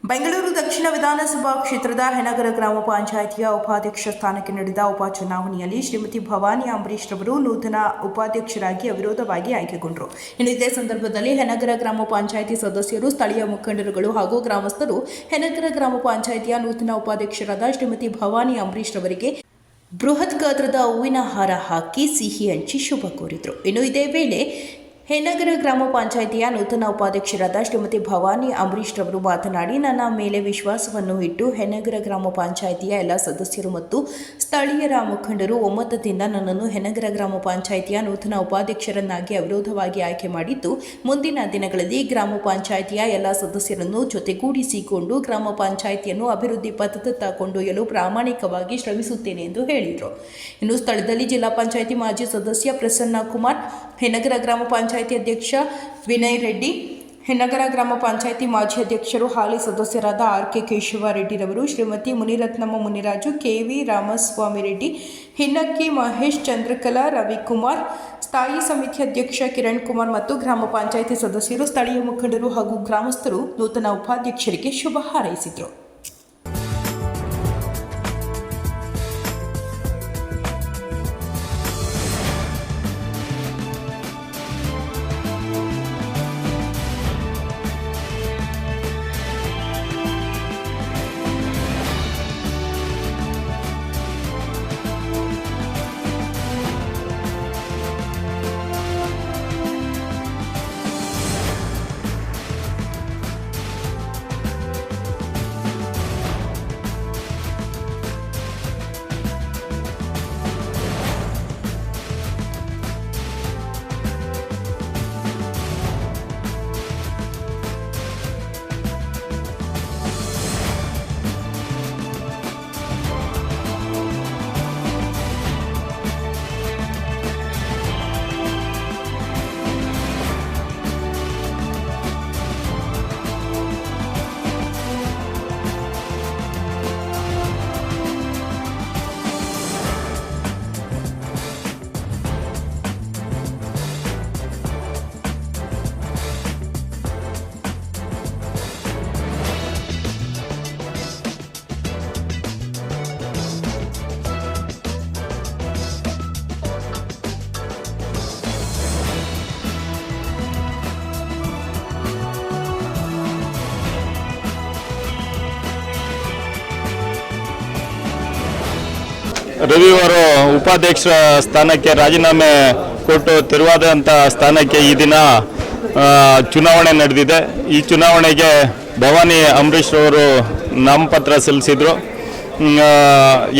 ಬೆಂಗಳೂರು ದಕ್ಷಿಣ ವಿಧಾನಸಭಾ ಕ್ಷೇತ್ರದ ಹೆನಗರ ಗ್ರಾಮ ಪಂಚಾಯಿತಿಯ ಉಪಾಧ್ಯಕ್ಷ ಸ್ಥಾನಕ್ಕೆ ನಡೆದ ಉಪಚುನಾವಣೆಯಲ್ಲಿ ಶ್ರೀಮತಿ ಭವಾನಿ ಅಂಬರೀಶ್ ರವರು ನೂತನ ಉಪಾಧ್ಯಕ್ಷರಾಗಿ ಅವಿರೋಧವಾಗಿ ಆಯ್ಕೆಗೊಂಡರು. ಇನ್ನು ಇದೇ ಸಂದರ್ಭದಲ್ಲಿ ಹೆನಗರ ಗ್ರಾಮ ಪಂಚಾಯಿತಿ ಸದಸ್ಯರು, ಸ್ಥಳೀಯ ಮುಖಂಡರುಗಳು ಹಾಗೂ ಗ್ರಾಮಸ್ಥರು ಹೆನಗರ ಗ್ರಾಮ ಪಂಚಾಯಿತಿಯ ನೂತನ ಉಪಾಧ್ಯಕ್ಷರಾದ ಶ್ರೀಮತಿ ಭವಾನಿ ಅಂಬರೀಶ್ ರವರಿಗೆ ಬೃಹತ್ ಗಾತ್ರದ ಹೂವಿನ ಹಾರ ಹಾಕಿ ಸಿಹಿ ಹಂಚಿ ಶುಭ ಕೋರಿದರು. ಇನ್ನು ಇದೇ ವೇಳೆ ಹೆನಗರ ಗ್ರಾಮ ಪಂಚಾಯಿತಿಯ ನೂತನ ಉಪಾಧ್ಯಕ್ಷರಾದ ಶ್ರೀಮತಿ ಭವಾನಿ ಅಂಬರೀಶ್ ರವರು ಮಾತನಾಡಿ, ನನ್ನ ಮೇಲೆ ವಿಶ್ವಾಸವನ್ನು ಇಟ್ಟು ಹೆನಗರ ಗ್ರಾಮ ಪಂಚಾಯಿತಿಯ ಎಲ್ಲ ಸದಸ್ಯರು ಮತ್ತು ಸ್ಥಳೀಯರ ಮುಖಂಡರು ಒಮ್ಮತದಿಂದ ನನ್ನನ್ನು ಹೆನಗರ ಗ್ರಾಮ ಪಂಚಾಯಿತಿಯ ನೂತನ ಉಪಾಧ್ಯಕ್ಷರನ್ನಾಗಿ ಅವಿರೋಧವಾಗಿ ಆಯ್ಕೆ ಮಾಡಿದ್ದು, ಮುಂದಿನ ದಿನಗಳಲ್ಲಿ ಗ್ರಾಮ ಪಂಚಾಯಿತಿಯ ಎಲ್ಲ ಸದಸ್ಯರನ್ನು ಜೊತೆಗೂಡಿಸಿಕೊಂಡು ಗ್ರಾಮ ಪಂಚಾಯಿತಿಯನ್ನು ಅಭಿವೃದ್ಧಿ ಪಥದತ್ತ ಕೊಂಡೊಯ್ಯಲು ಪ್ರಾಮಾಣಿಕವಾಗಿ ಶ್ರಮಿಸುತ್ತೇನೆ ಎಂದು ಹೇಳಿದರು. ಇನ್ನು ಸ್ಥಳದಲ್ಲಿ ಜಿಲ್ಲಾ ಪಂಚಾಯಿತಿ ಮಾಜಿ ಸದಸ್ಯ ಪ್ರಸನ್ನ ಕುಮಾರ್, ಹೆನಗರ ಗ್ರಾಮ ಪಂಚಾಯಿತಿ ಅಧ್ಯಕ್ಷ ವಿನಯ್ ರೆಡ್ಡಿ, ಹೆನಗರ ಗ್ರಾಮ ಪಂಚಾಯಿತಿ ಮಾಜಿ ಅಧ್ಯಕ್ಷರು ಹಾಲಿ ಸದಸ್ಯರಾದ ಆರ್.ಕೆ. ಕೇಶವ ರೆಡ್ಡಿರವರು, ಶ್ರೀಮತಿ ಮುನಿರತ್ನಮ್ಮ ಮುನಿರಾಜು, ಕೆ.ವಿ. ರಾಮಸ್ವಾಮಿ ರೆಡ್ಡಿ, ಹಿನ್ನಕ್ಕಿ ಮಹೇಶ್, ಚಂದ್ರಕಲಾ, ರವಿಕುಮಾರ್, ಸ್ಥಾಯಿ ಸಮಿತಿ ಅಧ್ಯಕ್ಷ ಕಿರಣ್ ಕುಮಾರ್ ಮತ್ತು ಗ್ರಾಮ ಪಂಚಾಯಿತಿ ಸದಸ್ಯರು, ಸ್ಥಳೀಯ ಮುಖಂಡರು ಹಾಗೂ ಗ್ರಾಮಸ್ಥರು ನೂತನ ಉಪಾಧ್ಯಕ್ಷರಿಗೆ ಶುಭ ಹಾರೈಸಿದರು. ರವಿವಾರ ಉಪಾಧ್ಯಕ್ಷರ ಸ್ಥಾನಕ್ಕೆ ರಾಜೀನಾಮೆ ಕೊಟ್ಟು ತೆರವಾದಂಥ ಸ್ಥಾನಕ್ಕೆ ಈ ದಿನ ಚುನಾವಣೆ ನಡೆದಿದೆ. ಈ ಚುನಾವಣೆಗೆ ಭವಾನಿ ಅಂಬರೀಶ್ ರವರು ನಾಮಪತ್ರ ಸಲ್ಲಿಸಿದರು.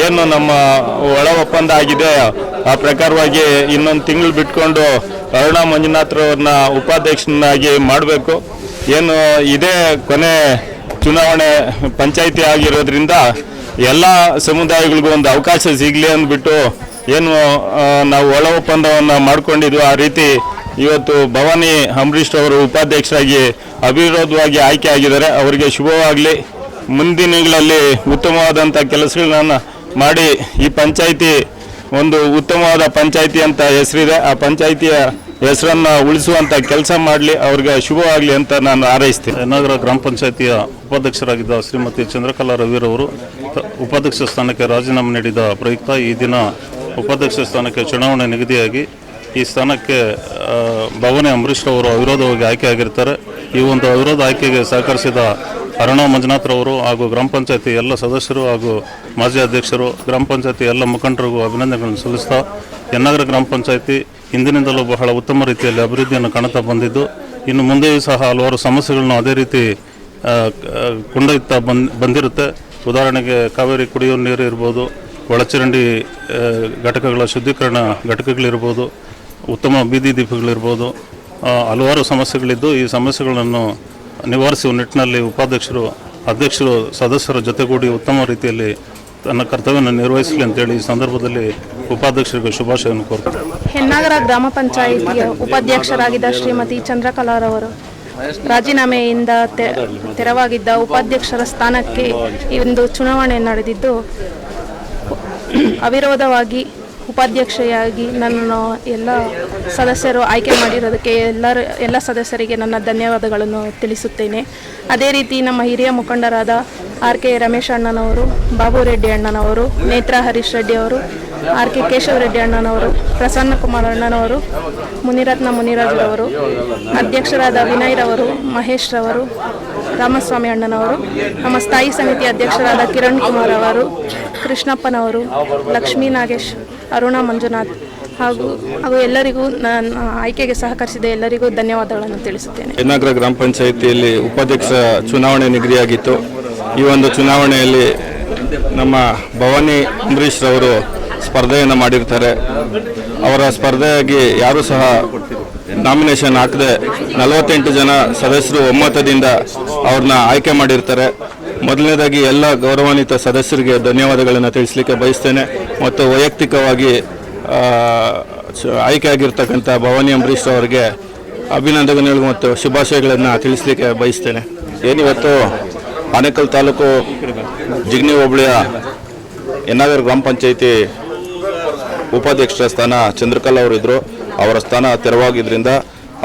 ಏನು ನಮ್ಮ ಒಳ ಒಪ್ಪಂದ ಆಗಿದೆ ಆ ಪ್ರಕಾರವಾಗಿ ಇನ್ನೊಂದು ತಿಂಗಳು ಬಿಟ್ಕೊಂಡು ಅರುಣಾ ಮಂಜುನಾಥ್ರವ್ರನ್ನ ಉಪಾಧ್ಯಕ್ಷನಾಗಿ ಮಾಡಬೇಕು. ಏನು ಇದೇ ಕೊನೆ ಚುನಾವಣೆ ಪಂಚಾಯಿತಿ ಆಗಿರೋದ್ರಿಂದ ಎಲ್ಲ ಸಮುದಾಯಗಳಿಗೂ ಒಂದು ಅವಕಾಶ ಸಿಗಲಿ ಅಂದ್ಬಿಟ್ಟು ಏನು ನಾವು ಒಳ ಒಪ್ಪಂದವನ್ನು ಮಾಡಿಕೊಂಡಿದ್ವು ಆ ರೀತಿ ಇವತ್ತು ಭವಾನಿ ಅಂಬರೀಶ್ ಅವರು ಉಪಾಧ್ಯಕ್ಷರಾಗಿ ಅವಿರೋಧವಾಗಿ ಆಯ್ಕೆ ಆಗಿದ್ದಾರೆ. ಅವರಿಗೆ ಶುಭವಾಗಲಿ. ಮುಂದಿನಗಳಲ್ಲಿ ಉತ್ತಮವಾದಂಥ ಕೆಲಸಗಳನ್ನ ಮಾಡಿ ಈ ಪಂಚಾಯಿತಿ ಒಂದು ಉತ್ತಮವಾದ ಪಂಚಾಯಿತಿ ಅಂತ ಹೆಸರಿದೆ. ಆ ಪಂಚಾಯಿತಿಯ ಹೆಸರನ್ನು ಉಳಿಸುವಂಥ ಕೆಲಸ ಮಾಡಲಿ, ಅವ್ರಿಗೆ ಶುಭವಾಗಲಿ ಅಂತ ನಾನು ಹಾರೈಸ್ತೀನಿ. ಹೆನಗರ ಗ್ರಾಮ ಪಂಚಾಯಿತಿಯ ಉಪಾಧ್ಯಕ್ಷರಾಗಿದ್ದ ಶ್ರೀಮತಿ ಚಂದ್ರಕಲಾ ರವಿರವರು ಉಪಾಧ್ಯಕ್ಷ ಸ್ಥಾನಕ್ಕೆ ರಾಜೀನಾಮೆ ನೀಡಿದ ಪ್ರಯುಕ್ತ ಈ ದಿನ ಉಪಾಧ್ಯಕ್ಷ ಸ್ಥಾನಕ್ಕೆ ಚುನಾವಣೆ ನಿಗದಿಯಾಗಿ ಈ ಸ್ಥಾನಕ್ಕೆ ಭವಾನಿ ಅಂಬರೀಶ್ ಅವರು ಅವಿರೋಧವಾಗಿ ಆಯ್ಕೆಯಾಗಿರ್ತಾರೆ. ಈ ಒಂದು ಅವಿರೋಧ ಆಯ್ಕೆಗೆ ಸಹಕರಿಸಿದ ಅರುಣಾ ಮಂಜುನಾಥ್ರವರು ಹಾಗೂ ಗ್ರಾಮ ಪಂಚಾಯತಿ ಎಲ್ಲ ಸದಸ್ಯರು ಹಾಗೂ ಮಾಜಿ ಅಧ್ಯಕ್ಷರು, ಗ್ರಾಮ ಪಂಚಾಯತಿ ಎಲ್ಲ ಮುಖಂಡರಿಗೂ ಅಭಿನಂದನೆಗಳನ್ನು ಸಲ್ಲಿಸ್ತಾ, ಹೆನಗರ ಗ್ರಾಮ ಪಂಚಾಯತಿ ಹಿಂದಿನಿಂದಲೂ ಬಹಳ ಉತ್ತಮ ರೀತಿಯಲ್ಲಿ ಅಭಿವೃದ್ಧಿಯನ್ನು ಕಾಣುತ್ತಾ ಬಂದಿದ್ದು, ಇನ್ನು ಮುಂದೆಯೂ ಸಹ ಹಲವಾರು ಸಮಸ್ಯೆಗಳನ್ನು ಅದೇ ರೀತಿ ಕೊಂಡೊಯ್ತಾ ಬಂದಿರುತ್ತೆ. ಉದಾಹರಣೆಗೆ ಕಾವೇರಿ ಕುಡಿಯುವ ನೀರು ಇರ್ಬೋದು, ಒಳಚರಂಡಿ ಘಟಕಗಳ ಶುದ್ಧೀಕರಣ ಘಟಕಗಳಿರ್ಬೋದು, ಉತ್ತಮ ಬೀದಿ ದೀಪಗಳಿರ್ಬೋದು, ಹಲವಾರು ಸಮಸ್ಯೆಗಳಿದ್ದು ಈ ಸಮಸ್ಯೆಗಳನ್ನು ನಿವಾರಿಸುವ ನಿಟ್ಟಿನಲ್ಲಿ ಅಧ್ಯಕ್ಷರು ಸದಸ್ಯರ ಜೊತೆಗೂಡಿ ಉತ್ತಮ ರೀತಿಯಲ್ಲಿ ತನ್ನ ಕರ್ತವ್ಯವನ್ನು ನಿರ್ವಹಿಸಲಿ ಅಂತೇಳಿ ಈ ಸಂದರ್ಭದಲ್ಲಿ ಉಪಾಧ್ಯಕ್ಷರಿಗೆ ಶುಭಾಶಯವನ್ನು ಕೋರ್ತಾರೆ. ಹೆನಗರ ಗ್ರಾಮ ಪಂಚಾಯಿತಿಯ ಉಪಾಧ್ಯಕ್ಷರಾಗಿದ್ದ ಶ್ರೀಮತಿ ಚಂದ್ರಕಲಾರವರು ರಾಜೀನಾಮೆಯಿಂದ ತೆರವಾಗಿದ್ದ ಉಪಾಧ್ಯಕ್ಷರ ಸ್ಥಾನಕ್ಕೆ ಇಂದು ಚುನಾವಣೆ ನಡೆದಿದ್ದು, ಅವಿರೋಧವಾಗಿ ಉಪಾಧ್ಯಕ್ಷೆಯಾಗಿ ನನ್ನನ್ನು ಎಲ್ಲ ಸದಸ್ಯರು ಆಯ್ಕೆ ಮಾಡಿರೋದಕ್ಕೆ ಎಲ್ಲ ಸದಸ್ಯರಿಗೆ ನನ್ನ ಧನ್ಯವಾದಗಳನ್ನು ತಿಳಿಸುತ್ತೇನೆ. ಅದೇ ರೀತಿ ನಮ್ಮ ಹಿರಿಯ ಮುಖಂಡರಾದ ಆರ್ ಕೆ ರಮೇಶ್ ಅಣ್ಣನವರು, ಬಾಬು ರೆಡ್ಡಿ ಅಣ್ಣನವರು, ನೇತ್ರಾ ಹರೀಶ್ ರೆಡ್ಡಿ ಅವರು, ಆರ್ ಕೆ ಕೇಶವ ರೆಡ್ಡಿ ಅಣ್ಣನವರು, ಪ್ರಸನ್ನ ಕುಮಾರ್ ಅಣ್ಣನವರು, ಮುನಿರತ್ನ ಮುನಿರಾಜ್ರವರು, ಅಧ್ಯಕ್ಷರಾದ ವಿನಯ್ ರವರು, ಮಹೇಶ್ ರವರು, ರಾಮಸ್ವಾಮಿ ಅಣ್ಣನವರು, ನಮ್ಮ ಸ್ಥಾಯಿ ಸಮಿತಿ ಅಧ್ಯಕ್ಷರಾದ ಕಿರಣ್ ಕುಮಾರ್ ಅವರು, ಕೃಷ್ಣಪ್ಪನವರು, ಲಕ್ಷ್ಮೀ ನಾಗೇಶ್, ಅರುಣಾ ಮಂಜುನಾಥ್ ಹಾಗೂ ಎಲ್ಲರಿಗೂ ನನ್ನ ಆಯ್ಕೆಗೆ ಸಹಕರಿಸಿದ ಎಲ್ಲರಿಗೂ ಧನ್ಯವಾದಗಳನ್ನು ತಿಳಿಸುತ್ತೇನೆ. ಯನ್ನಾಗರ ಗ್ರಾಮ ಪಂಚಾಯಿತಿಯಲ್ಲಿ ಉಪಾಧ್ಯಕ್ಷ ಚುನಾವಣೆ ನಿಗದಿಯಾಗಿತ್ತು. ಈ ಒಂದು ಚುನಾವಣೆಯಲ್ಲಿ ನಮ್ಮ ಭವಾನಿ ಅಂಬರೀಶ್ ರವರು ಸ್ಪರ್ಧೆಯನ್ನು ಮಾಡಿರ್ತಾರೆ. ಅವರ ಸ್ಪರ್ಧೆಯಾಗಿ ಯಾರೂ ಸಹ ನಾಮಿನೇಷನ್ ಹಾಕದೆ 48 ಜನ ಸದಸ್ಯರು ಒಮ್ಮತದಿಂದ ಅವ್ರನ್ನ ಆಯ್ಕೆ ಮಾಡಿರ್ತಾರೆ. ಮೊದಲನೇದಾಗಿ ಎಲ್ಲ ಗೌರವಾನ್ವಿತ ಸದಸ್ಯರಿಗೆ ಧನ್ಯವಾದಗಳನ್ನು ತಿಳಿಸಲಿಕ್ಕೆ ಬಯಸ್ತೇನೆ ಮತ್ತು ವೈಯಕ್ತಿಕವಾಗಿ ಆಯ್ಕೆ ಆಗಿರ್ತಕ್ಕಂಥ ಭವಾನಿ ಅಂಬರೀಶ್ ಅವರಿಗೆ ಅಭಿನಂದನೆಗಳು ಮತ್ತು ಶುಭಾಶಯಗಳನ್ನು ತಿಳಿಸಲಿಕ್ಕೆ ಬಯಸ್ತೇನೆ. ಏನಿವತ್ತು ಆನೇಕಲ್ ತಾಲೂಕು ಜಿಗ್ನಿ ಹೋಬಳಿಯ ಯನ್ನಾಗರ ಗ್ರಾಮ ಪಂಚಾಯಿತಿ ಉಪಾಧ್ಯಕ್ಷರ ಸ್ಥಾನ ಚಂದ್ರಕಲಾ ಅವರಿದ್ದರು. ಅವರ ಸ್ಥಾನ ತೆರವಾಗಿದ್ದರಿಂದ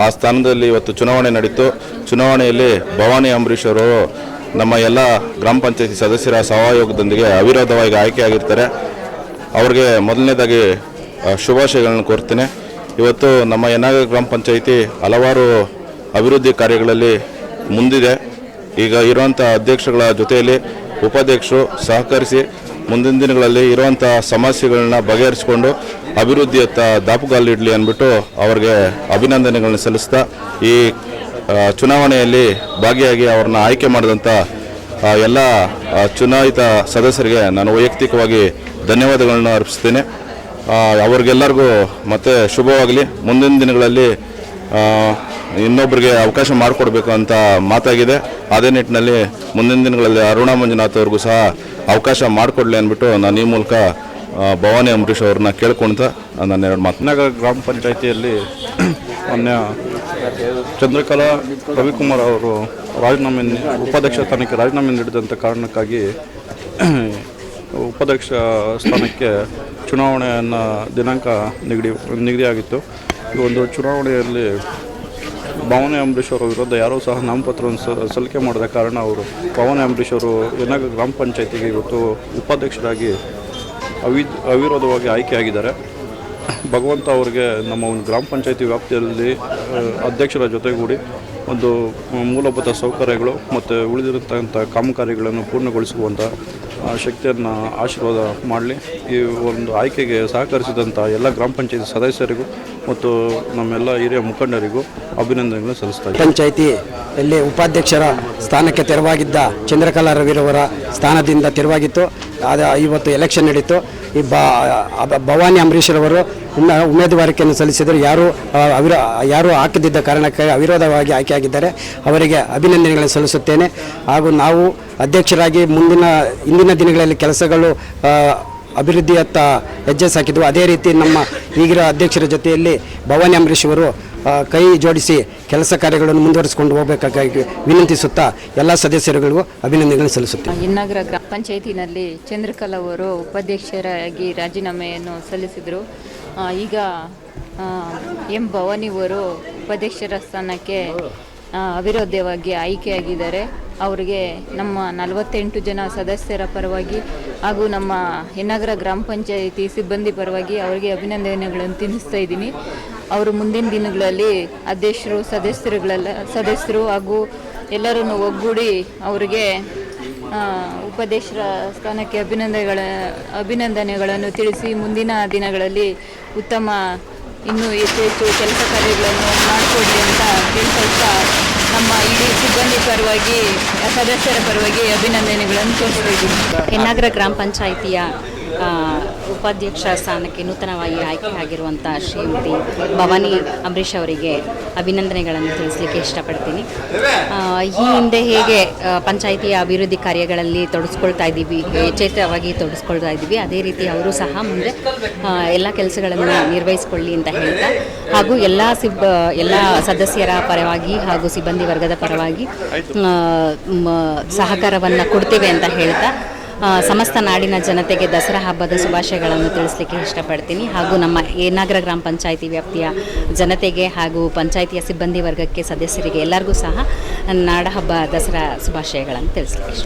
ಆ ಸ್ಥಾನದಲ್ಲಿ ಇವತ್ತು ಚುನಾವಣೆ ನಡೀತು. ಚುನಾವಣೆಯಲ್ಲಿ ಭವಾನಿ ಅಂಬರೀಶ್ ಅವರು ನಮ್ಮ ಎಲ್ಲ ಗ್ರಾಮ ಪಂಚಾಯಿತಿ ಸದಸ್ಯರ ಸಹಯೋಗದೊಂದಿಗೆ ಅವಿರೋಧವಾಗಿ ಆಯ್ಕೆಯಾಗಿರ್ತಾರೆ. ಅವ್ರಿಗೆ ಮೊದಲನೇದಾಗಿ ಶುಭಾಶಯಗಳನ್ನು ಕೋರ್ತೇನೆ. ಇವತ್ತು ನಮ್ಮ ಯನ್ನಾಗರ ಗ್ರಾಮ ಪಂಚಾಯಿತಿ ಹಲವಾರು ಅಭಿವೃದ್ಧಿ ಕಾರ್ಯಗಳಲ್ಲಿ ಮುಂದಿದೆ. ಈಗ ಇರುವಂಥ ಅಧ್ಯಕ್ಷಗಳ ಜೊತೆಯಲ್ಲಿ ಉಪಾಧ್ಯಕ್ಷರು ಸಹಕರಿಸಿ ಮುಂದಿನ ದಿನಗಳಲ್ಲಿ ಇರುವಂಥ ಸಮಸ್ಯೆಗಳನ್ನ ಬಗೆಹರಿಸಿಕೊಂಡು ಅಭಿವೃದ್ಧಿಯತ್ತ ದಾಪುಗಾಲಿಡಲಿ ಅಂದ್ಬಿಟ್ಟು ಅವ್ರಿಗೆ ಅಭಿನಂದನೆಗಳನ್ನ ಸಲ್ಲಿಸ್ತಾ ಈ ಚುನಾವಣೆಯಲ್ಲಿ ಭಾಗಿಯಾಗಿ ಅವ್ರನ್ನ ಆಯ್ಕೆ ಮಾಡಿದಂಥ ಎಲ್ಲ ಚುನಾಯಿತ ಸದಸ್ಯರಿಗೆ ನಾನು ವೈಯಕ್ತಿಕವಾಗಿ ಧನ್ಯವಾದಗಳನ್ನು ಅರ್ಪಿಸ್ತೇನೆ. ಅವ್ರಿಗೆಲ್ಲರಿಗೂ ಮತ್ತೆ ಶುಭವಾಗಲಿ. ಮುಂದಿನ ದಿನಗಳಲ್ಲಿ ಇನ್ನೊಬ್ಬರಿಗೆ ಅವಕಾಶ ಮಾಡಿಕೊಡ್ಬೇಕು ಅಂತ ಮಾತಾಗಿದೆ. ಅದೇ ನಿಟ್ಟಿನಲ್ಲಿ ಮುಂದಿನ ದಿನಗಳಲ್ಲಿ ಅರುಣಾ ಮಂಜುನಾಥ್ ಅವ್ರಿಗೂ ಸಹ ಅವಕಾಶ ಮಾಡಿಕೊಡ್ಲಿ ಅಂದ್ಬಿಟ್ಟು ನಾನು ಈ ಮೂಲಕ ಭವಾನಿ ಅಂಬರೀಶ್ ಅವ್ರನ್ನ ಕೇಳ್ಕೊಳ್ತಾ ನಾನು ಎರಡು ಮಾತು. ಯನ್ನಾಗರ ಗ್ರಾಮ ಪಂಚಾಯಿತಿಯಲ್ಲಿ ಮಾನ್ಯ ಚಂದ್ರಕಲಾ ರವಿಕುಮಾರ್ ಅವರು ಉಪಾಧ್ಯಕ್ಷ ಸ್ಥಾನಕ್ಕೆ ರಾಜೀನಾಮೆ ನೀಡಿದಂಥ ಕಾರಣಕ್ಕಾಗಿ ಉಪಾಧ್ಯಕ್ಷ ಸ್ಥಾನಕ್ಕೆ ಚುನಾವಣೆಯನ್ನು ದಿನಾಂಕ ನಿಗದಿಯಾಗಿತ್ತು. ಈ ಒಂದು ಚುನಾವಣೆಯಲ್ಲಿ ಭವಾನಿ ಅಂಬರೀಶ್ ಅವರ ವಿರುದ್ಧ ಯಾರೂ ಸಹ ನಾಮಪತ್ರವನ್ನು ಸಲ್ಲಿಕೆ ಮಾಡದ ಕಾರಣ ಭವಾನಿ ಅಂಬರೀಶ್ ಅವರು ಯನ್ನಾಗರ ಗ್ರಾಮ ಪಂಚಾಯಿತಿಗೆ ಇವತ್ತು ಉಪಾಧ್ಯಕ್ಷರಾಗಿ ಅವಿರೋಧವಾಗಿ ಆಯ್ಕೆಯಾಗಿದ್ದಾರೆ. ಭಗವಂತ ಅವರಿಗೆ ನಮ್ಮ ಒಂದು ಗ್ರಾಮ ಪಂಚಾಯಿತಿ ವ್ಯಾಪ್ತಿಯಲ್ಲಿ ಅಧ್ಯಕ್ಷರ ಜೊತೆಗೂಡಿ ಒಂದು ಮೂಲಭೂತ ಸೌಕರ್ಯಗಳು ಮತ್ತು ಉಳಿದಿರತಕ್ಕಂಥ ಕಾಮಗಾರಿಗಳನ್ನು ಪೂರ್ಣಗೊಳಿಸುವಂಥ ಶಕ್ತಿಯನ್ನು ಆಶೀರ್ವಾದ ಮಾಡಲಿ. ಈ ಒಂದು ಆಯ್ಕೆಗೆ ಸಹಕರಿಸಿದಂಥ ಎಲ್ಲ ಗ್ರಾಮ ಪಂಚಾಯಿತಿ ಸದಸ್ಯರಿಗೂ ಮತ್ತು ನಮ್ಮೆಲ್ಲ ಹಿರಿಯ ಮುಖಂಡರಿಗೂ ಅಭಿನಂದನೆಗಳನ್ನು ಸಲ್ಲಿಸ್ತಾರೆ. ಪಂಚಾಯಿತಿಯಲ್ಲಿ ಉಪಾಧ್ಯಕ್ಷರ ಸ್ಥಾನಕ್ಕೆ ತೆರವಾಗಿದ್ದ ಚಂದ್ರಕಲಾ ರವಿರವರ ಸ್ಥಾನದಿಂದ ತೆರವಾಗಿತ್ತು. ಇವತ್ತು ಎಲೆಕ್ಷನ್ ನಡೀತು. ಈ ಭವಾನಿ ಅಂಬರೀಶ್ರವರು ಉಮೇದುವಾರಿಕೆಯನ್ನು ಸಲ್ಲಿಸಿದರು. ಯಾರೂ ಹಾಕದಿದ್ದ ಕಾರಣಕ್ಕಾಗಿ ಅವಿರೋಧವಾಗಿ ಆಯ್ಕೆಯಾಗಿದ್ದಾರೆ. ಅವರಿಗೆ ಅಭಿನಂದನೆಗಳನ್ನು ಸಲ್ಲಿಸುತ್ತೇನೆ. ಹಾಗೂ ನಾವು ಅಧ್ಯಕ್ಷರಾಗಿ ಇಂದಿನ ದಿನಗಳಲ್ಲಿ ಕೆಲಸಗಳು ಅಭಿವೃದ್ಧಿಯತ್ತ ಹೆಜ್ಜೆ ಹಾಕಿದ್ವು. ಅದೇ ರೀತಿ ನಮ್ಮ ಈಗಿನ ಅಧ್ಯಕ್ಷರ ಜೊತೆಯಲ್ಲಿ ಭವಾನಿ ಅಂಬರೀಶ್ ಅವರು ಕೈ ಜೋಡಿಸಿ ಕೆಲಸ ಕಾರ್ಯಗಳನ್ನು ಮುಂದುವರಿಸಿಕೊಂಡು ಹೋಗಬೇಕಾಗಿ ವಿನಂತಿಸುತ್ತಾ ಎಲ್ಲ ಸದಸ್ಯರುಗಳಿಗೂ ಅಭಿನಂದನೆಗಳನ್ನು ಸಲ್ಲಿಸುತ್ತೇವೆ. ಯನ್ನಾಗರ ಗ್ರಾಮ ಪಂಚಾಯಿತಿನಲ್ಲಿ ಚಂದ್ರಕಲಾ ಅವರು ಉಪಾಧ್ಯಕ್ಷರಾಗಿ ರಾಜೀನಾಮೆಯನ್ನು ಸಲ್ಲಿಸಿದರು. ಈಗ ಎಂ ಭವಾನಿ ಅವರು ಉಪಾಧ್ಯಕ್ಷರ ಸ್ಥಾನಕ್ಕೆ ಅವಿರೋಧವಾಗಿ ಆಯ್ಕೆಯಾಗಿದ್ದಾರೆ. ಅವರಿಗೆ ನಮ್ಮ 48 ಜನ ಸದಸ್ಯರ ಪರವಾಗಿ ಹಾಗೂ ನಮ್ಮ ಯನ್ನಾಗರ ಗ್ರಾಮ ಪಂಚಾಯಿತಿ ಸಿಬ್ಬಂದಿ ಪರವಾಗಿ ಅವರಿಗೆ ಅಭಿನಂದನೆಗಳನ್ನು ತಿಳಿಸ್ತಾ ಇದ್ದೀನಿ. ಅವರು ಮುಂದಿನ ದಿನಗಳಲ್ಲಿ ಅಧ್ಯಕ್ಷರು ಸದಸ್ಯರು ಹಾಗೂ ಎಲ್ಲರನ್ನು ಒಗ್ಗೂಡಿ ಅವರಿಗೆ ಉಪಾಧ್ಯಕ್ಷರ ಸ್ಥಾನಕ್ಕೆ ಅಭಿನಂದನೆಗಳನ್ನು ತಿಳಿಸಿ ಮುಂದಿನ ದಿನಗಳಲ್ಲಿ ಉತ್ತಮ ಇನ್ನೂ ಹೆಚ್ಚು ಕೆಲಸ ಕಾರ್ಯಗಳನ್ನು ಮಾಡಿಕೊಡ್ಲಿ ಅಂತ ಕೇಳ್ಕೊಳ್ತಾ ನಮ್ಮ ಇಡೀ ಸಿಬ್ಬಂದಿ ಪರವಾಗಿ ಸದಸ್ಯರ ಪರವಾಗಿ ಅಭಿನಂದನೆಗಳನ್ನು ತೋರಿಸ್ತಾ ಇದ್ದೀನಿ. ಯನ್ನಾಗರ ಗ್ರಾಮ ಪಂಚಾಯಿತಿಯ ಉಪಾಧ್ಯಕ್ಷ ಸ್ಥಾನಕ್ಕೆ ನೂತನವಾಗಿ ಆಯ್ಕೆ ಆಗಿರುವಂಥ ಶ್ರೀಮತಿ ಭವಾನಿ ಅಂಬರೀಶ್ ಅವರಿಗೆ ಅಭಿನಂದನೆಗಳನ್ನು ತಿಳಿಸಲಿಕ್ಕೆ ಇಷ್ಟಪಡ್ತೀನಿ. ಈ ಹಿಂದೆ ಹೇಗೆ ಪಂಚಾಯಿತಿಯ ಅಭಿವೃದ್ಧಿ ಕಾರ್ಯಗಳಲ್ಲಿ ತೊಡಗಿಸ್ಕೊಳ್ತಾ ಇದ್ದೀವಿ, ಯಥೇಚ್ಛವಾಗಿ ತೊಡಗಿಸ್ಕೊಳ್ತಾ ಇದ್ದೀವಿ, ಅದೇ ರೀತಿ ಅವರು ಸಹ ಮುಂದೆ ಎಲ್ಲ ಕೆಲಸಗಳನ್ನು ನಿರ್ವಹಿಸಿಕೊಳ್ಳಿ ಅಂತ ಹೇಳ್ತಾ ಹಾಗೂ ಎಲ್ಲ ಸದಸ್ಯರ ಪರವಾಗಿ ಹಾಗೂ ಸಿಬ್ಬಂದಿ ವರ್ಗದ ಪರವಾಗಿ ಸಹಕಾರವನ್ನು ಕೊಡ್ತೇವೆ ಅಂತ ಹೇಳ್ತಾ ಸಮಸ್ತ ನಾಡಿನ ಜನತೆಗೆ ದಸರಾ ಹಬ್ಬದ ಶುಭಾಶಯಗಳನ್ನು ತಿಳಿಸಲಿಕ್ಕೆ ಇಷ್ಟಪಡ್ತೀನಿ. ಹಾಗೂ ನಮ್ಮ ಏನಾಗರ ಗ್ರಾಮ ಪಂಚಾಯಿತಿ ವ್ಯಾಪ್ತಿಯ ಜನತೆಗೆ ಹಾಗೂ ಪಂಚಾಯಿತಿಯ ಸಿಬ್ಬಂದಿ ವರ್ಗಕ್ಕೆ ಸದಸ್ಯರಿಗೆ ಎಲ್ಲರಿಗೂ ಸಹ ನಾಡಹಬ್ಬ ದಸರಾ ಶುಭಾಶಯಗಳನ್ನು ತಿಳಿಸಲಿಕ್ಕೆ ಇಷ್ಟ.